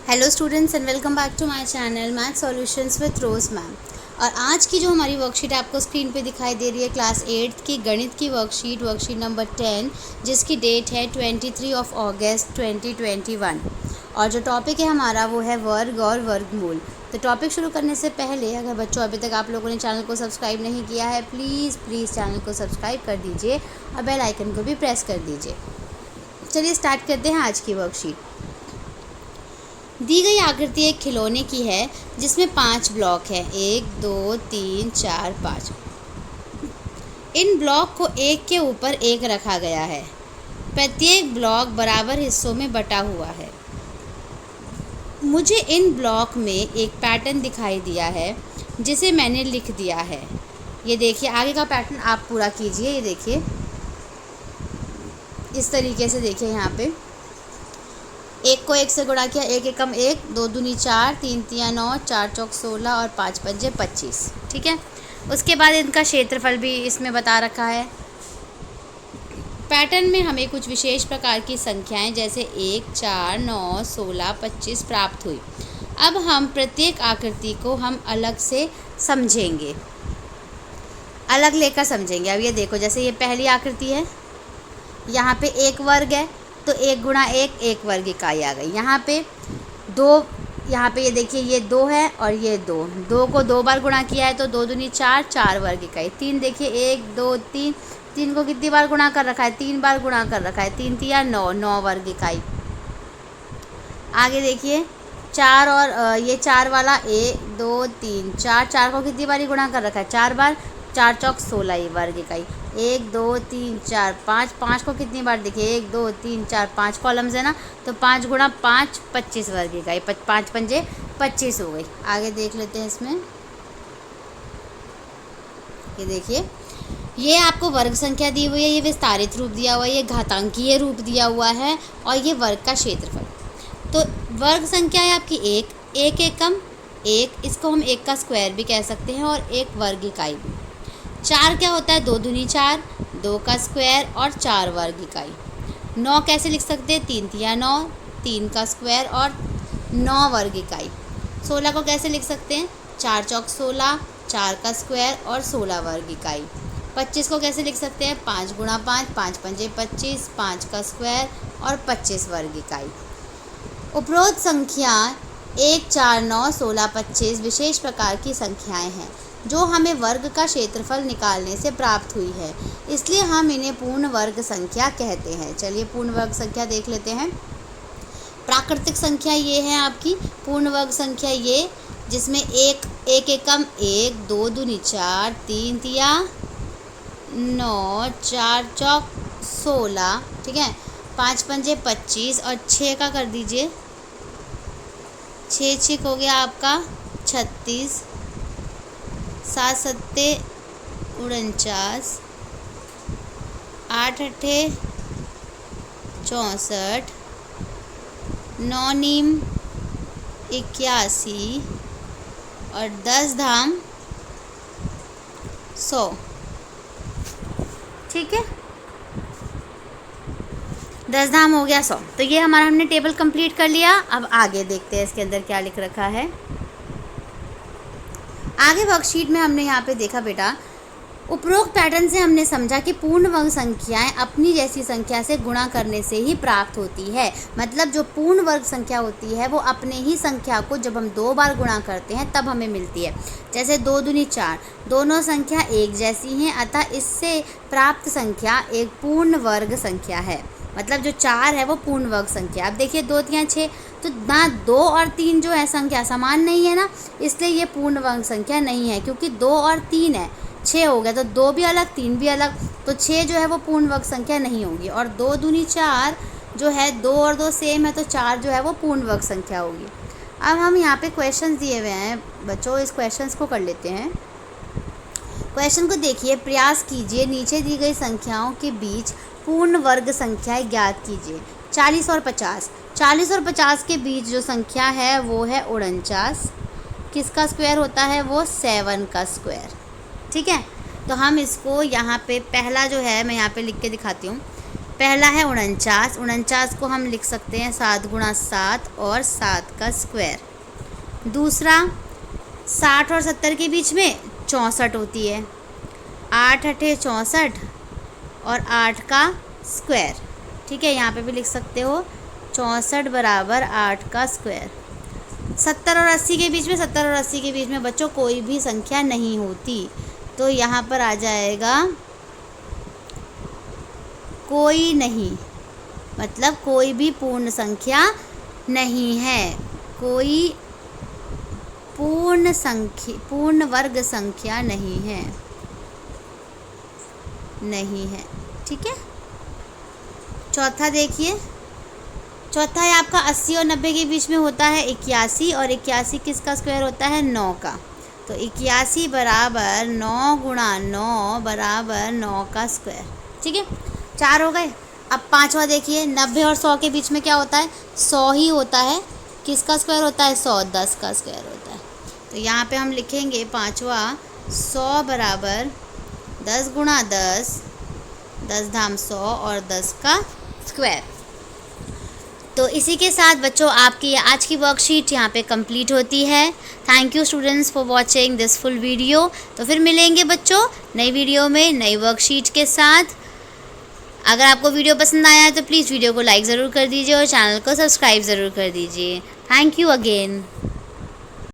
Hello students and welcome back to my channel math solutions with Rose ma'am. और आज की जो हमारी वर्कशीट आपको स्क्रीन पे दिखाई दे रही है क्लास 8th की गणित की वर्कशीट नंबर 10, जिसकी डेट है 23 अगस्त 2021। और जो टॉपिक है हमारा वो है वर्ग और वर्गमूल। तो टॉपिक शुरू करने से पहले अगर बच्चों अभी तक आप लोगों ने चैनल को सब्सक्राइब नहीं किया है, प्लीज़ चैनल को सब्सक्राइब कर दीजिए और बेल आइकन को भी प्रेस कर दीजिए। चलिए स्टार्ट करते हैं आज की वर्कशीट। दी गई आकृति एक खिलौने की है जिसमें 5 ब्लॉक हैं, 1 2 3 4 5। इन ब्लॉक को एक के ऊपर एक रखा गया है। प्रत्येक ब्लॉक बराबर हिस्सों में बटा हुआ है। मुझे इन ब्लॉक में एक पैटर्न दिखाई दिया है जिसे मैंने लिख दिया है। ये देखिए, आगे का पैटर्न आप पूरा कीजिए। ये देखिए, इस तरीके से देखिए, यहाँ पे एक को एक से गुणा किया, एक एकम एक, 2 दूनी 4, 3 तिया 9, 4 चौक 16 और 5 पंजे 25। ठीक है, उसके बाद इनका क्षेत्रफल भी इसमें बता रखा है। पैटर्न में हमें कुछ विशेष प्रकार की संख्याएं जैसे 1 4 9 16 25 प्राप्त हुई। अब हम प्रत्येक आकृति को हम अलग से समझेंगे, अलग लेकर समझेंगे। अब ये देखो, जैसे ये पहली आकृति है, यहाँ पे एक वर्ग है तो 1 गुणा 1 1 वर्ग इकाई आ गई। यहाँ पे 2, यहाँ पे ये देखिए, ये 2 है और ये 2 को 2 बार गुणा किया है तो 2 दूनी 4 4 वर्ग इकाई। 3 देखिए, 1 2 3, 3 को कितनी बार गुणा कर रखा है, 3 बार गुणा कर रखा है, 3 तिया 9 9 वर्ग इकाई। आगे देखिए 4 और ये 4 वाला 1 2 3 4, 4 को कितनी बार गुणा कर रखा है, 4 बार, 4 चौक 16 वर्ग इकाई। 1 2 3 4 5, 5 को कितनी बार देखिए, 1 2 3 4 5 कॉलम्स है ना, तो 5 गुणा 5 25 वर्ग इकाई। 5 पंजे 25 हो गई। आगे देख लेते हैं इसमें। ये देखिए, ये आपको वर्ग संख्या दी हुई है, ये विस्तारित रूप दिया हुआ है, ये घातांकीय रूप दिया हुआ है और ये वर्ग का क्षेत्रफल। तो वर्ग संख्या है आपकी एक एकम एक, इसको हम 1 का स्क्वायर भी कह सकते हैं और 1 वर्ग इकाई भी। 4 क्या होता है, 2 दूनी 4, 2 का स्क्वायर और 4 वर्ग इकाई। 9 कैसे लिख सकते हैं, 3 तिया 9, 3 का स्क्वायर और 9 वर्ग इकाई। 16 को कैसे लिख सकते हैं, 4 चौक 16, 4 का स्क्वायर और 16 वर्ग इकाई। 25 को कैसे लिख सकते हैं, 5 गुणा 5, 5 पंजे 25, 5 का स्क्वायर और 25 वर्ग इकाई। उपरोक्त संख्या 1 4 9 16 25 विशेष प्रकार की संख्याएं हैं जो हमें वर्ग का क्षेत्रफल निकालने से प्राप्त हुई है, इसलिए हम इन्हें पूर्ण वर्ग संख्या कहते हैं। चलिए पूर्ण वर्ग संख्या देख लेते हैं। प्राकृतिक संख्या ये है आपकी पूर्ण वर्ग संख्या, ये जिसमें एक एकम 1 2 दूनी 4, 3 तिया 9, 4 चौक 16, ठीक है, 5 पंजे 25 और 6 का कर दीजिए, 6 छिक हो गया आपका 36, 7 सत्ते 49, 8 अट्ठे 64, 9 नीम 81 और 10 धाम 100। ठीक है, 10 धाम हो गया 100। तो ये हमारा हमने टेबल कंप्लीट कर लिया। अब आगे देखते हैं इसके अंदर क्या लिख रखा है। आगे वर्कशीट में हमने यहाँ पे देखा बेटा, उपरोक्त पैटर्न से हमने समझा कि पूर्ण वर्ग संख्याएं अपनी जैसी संख्या से गुणा करने से ही प्राप्त होती है। मतलब जो पूर्ण वर्ग संख्या होती है वो अपने ही संख्या को जब हम 2 बार गुणा करते हैं तब हमें मिलती है। जैसे 2 दूनी 4, दोनों संख्या एक जैसी हैं, अतः इससे प्राप्त संख्या एक पूर्ण वर्ग संख्या है। मतलब जो 4 है वो पूर्ण वर्ग संख्या। अब देखिए 2 तिया 6, तो ना 2 और 3 जो है संख्या समान नहीं है ना, इसलिए ये पूर्ण वर्ग संख्या नहीं है, क्योंकि 2 और 3 है, 6 हो गया, तो 2 भी अलग 3 भी अलग, तो 6 जो है वो पूर्ण वर्ग संख्या नहीं होगी। और 2 दूनी 4 जो है, 2 और 2 सेम है, तो 4 जो है वो पूर्ण वर्ग संख्या होगी। अब हम यहाँ पे क्वेश्चंस दिए हुए हैं बच्चों, इस क्वेश्चंस को कर लेते हैं। क्वेश्चन को देखिए, प्रयास कीजिए नीचे दी गई संख्याओं के बीच पूर्ण वर्ग संख्याएं ज्ञात कीजिए। 40 और 50, 40 और 50 के बीच जो संख्या है वो है 49। किसका स्क्वायर होता है, वो 7 का स्क्वायर। ठीक है, तो हम इसको यहाँ पे पहला जो है मैं यहाँ पे लिख के दिखाती हूँ। पहला है 49, 49 को हम लिख सकते हैं 7 गुणा 7 और 7 का स्क्वायर। दूसरा 60 और 70 के बीच में 64 होती है, 8 अठे 64 और 8 का स्क्वायर। ठीक है, यहाँ पे भी लिख सकते हो 64 बराबर 8 का स्क्वायर। 70 और 80 के बीच में, 70 और 80 के बीच में बच्चों कोई भी संख्या नहीं होती, तो यहाँ पर आ जाएगा कोई नहीं, मतलब कोई भी पूर्ण संख्या नहीं है, कोई पूर्ण वर्ग संख्या नहीं है, नहीं है। ठीक है, चौथा देखिए, चौथा है आपका 80 और 90 के बीच में होता है 81, और 81 किसका स्क्वायर होता है 9 का, तो 81 बराबर 9 गुणा 9 बराबर 9 का स्क्वायर। ठीक है, 4 हो गए। अब पांचवा देखिए, 90 और 100 के बीच में क्या होता है 100 ही होता है, किसका स्क्वायर होता है 100, 10 का स्क्वायर होता है। तो यहाँ पे हम लिखेंगे पांचवा 100 बराबर 10 गुणा 10, 10 धाम 100 और 10 का स्क्वायर। तो इसी के साथ बच्चों आपकी आज की वर्कशीट यहाँ पे कंप्लीट होती है। Thank you students for watching this full video. तो फिर मिलेंगे बच्चों नई वीडियो में नई वर्कशीट के साथ। अगर आपको वीडियो पसंद आया है तो प्लीज़ वीडियो को लाइक ज़रूर कर दीजिए और चैनल को सब्सक्राइब ज़रूर कर दीजिए। Thank you again.